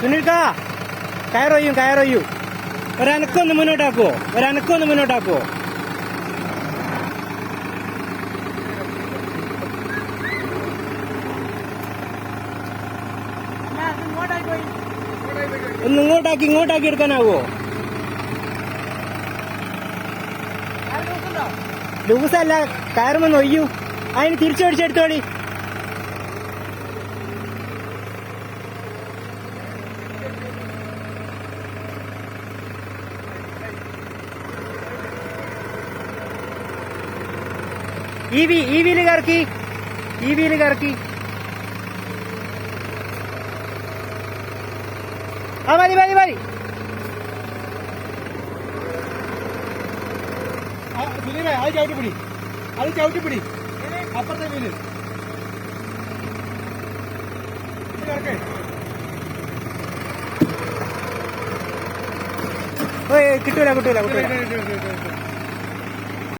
സുനിൽക്കാ കയറൊയ്യൂ ഒരനക്കൊന്ന് മുന്നോട്ടാക്കുവോ ഒന്ന് ഇങ്ങോട്ടാക്കി എടുക്കാനാവോ? ലൂസല്ല, കയറുമെന്ന് ഒയ്യൂ. അതിന് തിരിച്ചു പിടിച്ചെടുത്തോളി. ഈ വീല് കറക്കി. ആ മതി. അത് ചവിട്ടിപ്പിടി അപ്പുറത്തെ വീല് കിട്ടൂല